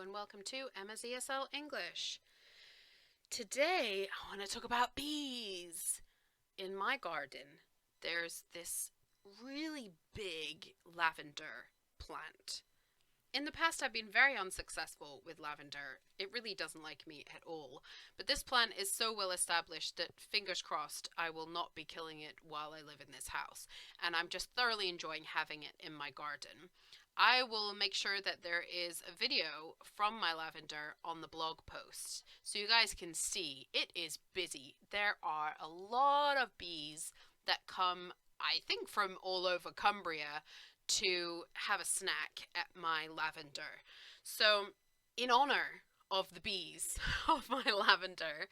and welcome to Emma's ESL English. Today, I want to talk about bees. In my garden, there's this really big lavender plant. In the past, I've been very unsuccessful with lavender. It really doesn't like me at all. But this plant is so well established that, fingers crossed, I will not be killing it while I live in this house. And I'm just thoroughly enjoying having it in my garden. I will make sure that there is a video from my lavender on the blog post so you guys can see it is busy. There are a lot of bees that come, I think, from all over Cumbria to have a snack at my lavender. So, in honor of the bees of my lavender,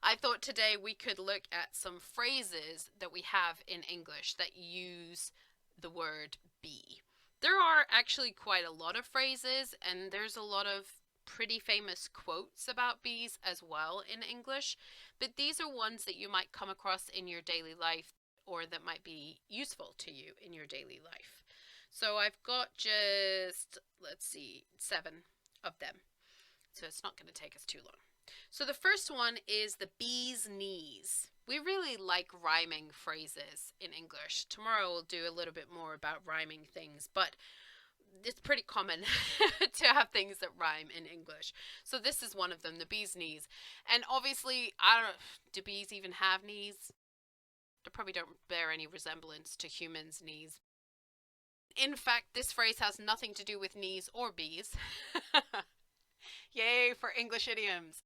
I thought today we could look at some phrases that we have in English that use the word bee. There are actually quite a lot of phrases, and there's a lot of pretty famous quotes about bees as well in English, but these are ones that you might come across in your daily life or that might be useful to you in your daily life. So I've got just, let's see, 7 of them. So it's not going to take us too long. So the first one is the bee's knees. We really like rhyming phrases in English. Tomorrow we'll do a little bit more about rhyming things, but it's pretty common to have things that rhyme in English. So this is one of them, the bee's knees. And obviously, do bees even have knees? They probably don't bear any resemblance to humans' knees. In fact, this phrase has nothing to do with knees or bees. Yay for English idioms.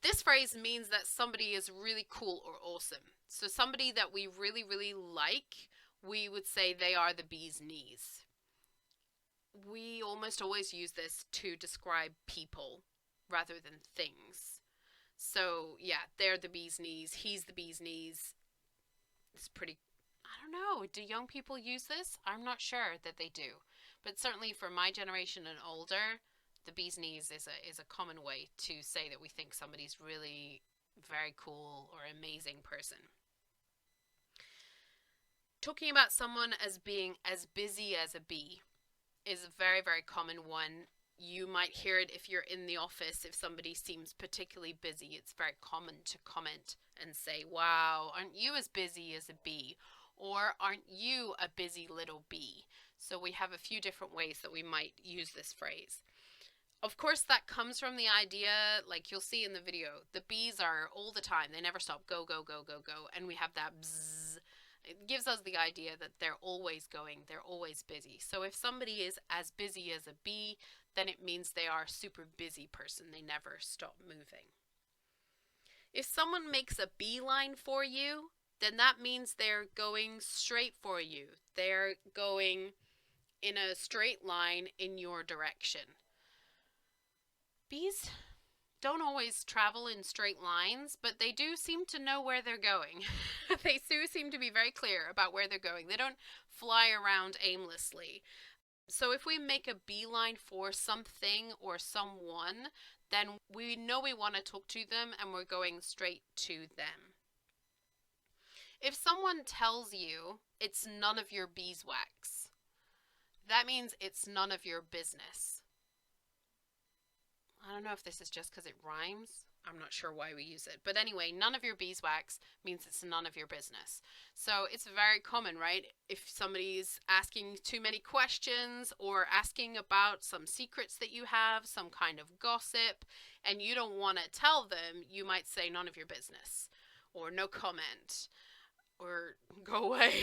This phrase means that somebody is really cool or awesome. So somebody that we really, really like, we would say they are the bee's knees. We almost always use this to describe people rather than things. So yeah, they're the bee's knees. He's the bee's knees. It's pretty, I don't know. Do young people use this? I'm not sure that they do. But certainly for my generation and older, the bee's knees is a common way to say that we think somebody's really very cool or amazing person. Talking about someone as being as busy as a bee is a very, very common one. You might hear it if you're in the office. If somebody seems particularly busy, it's very common to comment and say, wow, aren't you as busy as a bee? Or aren't you a busy little bee? So we have a few different ways that we might use this phrase. Of course, that comes from the idea, like you'll see in the video, the bees are all the time. They never stop. Go, go, go, go, go. And we have that bzzz. It gives us the idea that they're always going. They're always busy. So if somebody is as busy as a bee, then it means they are a super busy person. They never stop moving. If someone makes a beeline for you, then that means they're going straight for you. They're going in a straight line in your direction. Bees don't always travel in straight lines, but they do seem to know where they're going. They do seem to be very clear about where they're going. They don't fly around aimlessly. So if we make a beeline for something or someone, then we know we want to talk to them and we're going straight to them. If someone tells you it's none of your beeswax, that means it's none of your business. I don't know if this is just because it rhymes. I'm not sure why we use it. But anyway, none of your beeswax means it's none of your business. So it's very common, right? If somebody's asking too many questions or asking about some secrets that you have, some kind of gossip, and you don't want to tell them, you might say none of your business or no comment or go away.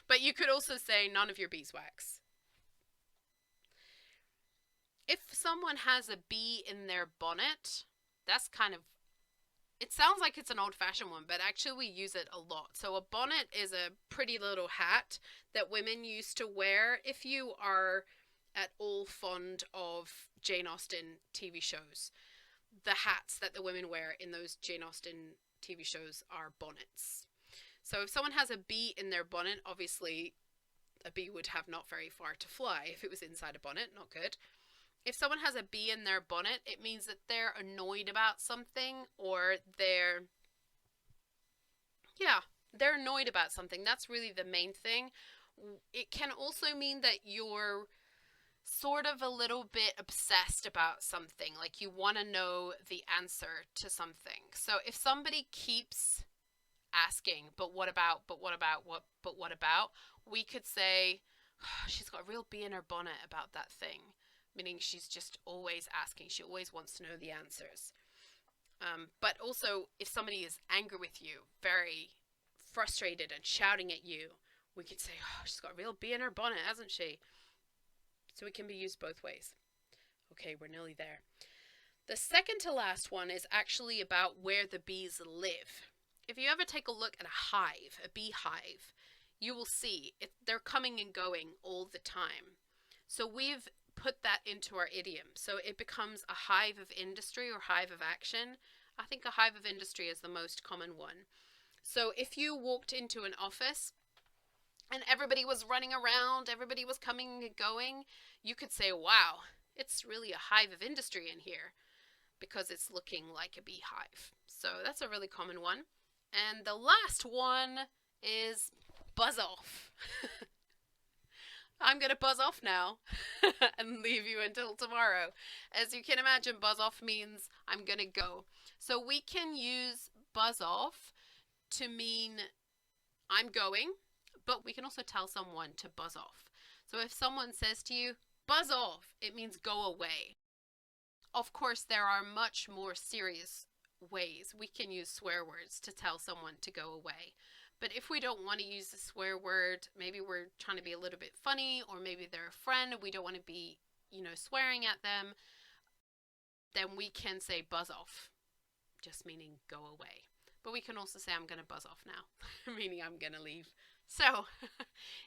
But you could also say none of your beeswax. If someone has a bee in their bonnet, that's kind of, it sounds like it's an old-fashioned one, but actually we use it a lot. So a bonnet is a pretty little hat that women used to wear. If you are at all fond of Jane Austen TV shows, the hats that the women wear in those Jane Austen TV shows are bonnets. So if someone has a bee in their bonnet, obviously a bee would have not very far to fly if it was inside a bonnet, not good. If someone has a bee in their bonnet, it means that they're annoyed about something or they're annoyed about something. That's really the main thing. It can also mean that you're sort of a little bit obsessed about something, like you want to know the answer to something. So if somebody keeps asking, but what about, but what about, we could say, oh, she's got a real bee in her bonnet about that thing, meaning she's just always asking. She always wants to know the answers. But also, if somebody is angry with you, very frustrated and shouting at you, we could say, oh, she's got a real bee in her bonnet, hasn't she? So it can be used both ways. Okay, we're nearly there. The second to last one is actually about where the bees live. If you ever take a look at a hive, a beehive, you will see they're coming and going all the time. So we've put that into our idiom. So it becomes a hive of industry or hive of action. I think a hive of industry is the most common one. So if you walked into an office and everybody was running around, everybody was coming and going, you could say, wow, it's really a hive of industry in here because it's looking like a beehive. So that's a really common one. And the last one is buzz off. I'm going to buzz off now and leave you until tomorrow. As you can imagine, buzz off means I'm going to go. So we can use buzz off to mean I'm going, but we can also tell someone to buzz off. So if someone says to you, buzz off, it means go away. Of course, there are much more serious ways we can use swear words to tell someone to go away. But if we don't want to use a swear word, maybe we're trying to be a little bit funny, or maybe they're a friend, we don't want to be, swearing at them, then we can say buzz off, just meaning go away. But we can also say I'm going to buzz off now, meaning I'm going to leave. So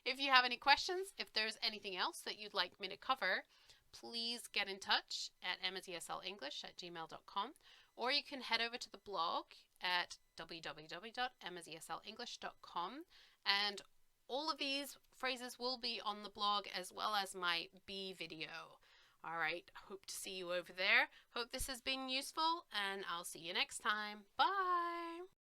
if you have any questions, if there's anything else that you'd like me to cover, please get in touch at emmaeslenglish@gmail.com, or you can head over to the blog at www.emmaeslenglish.com, and all of these phrases will be on the blog as well as my bee video. All right, hope to see you over there. Hope this has been useful, and I'll see you next time. Bye!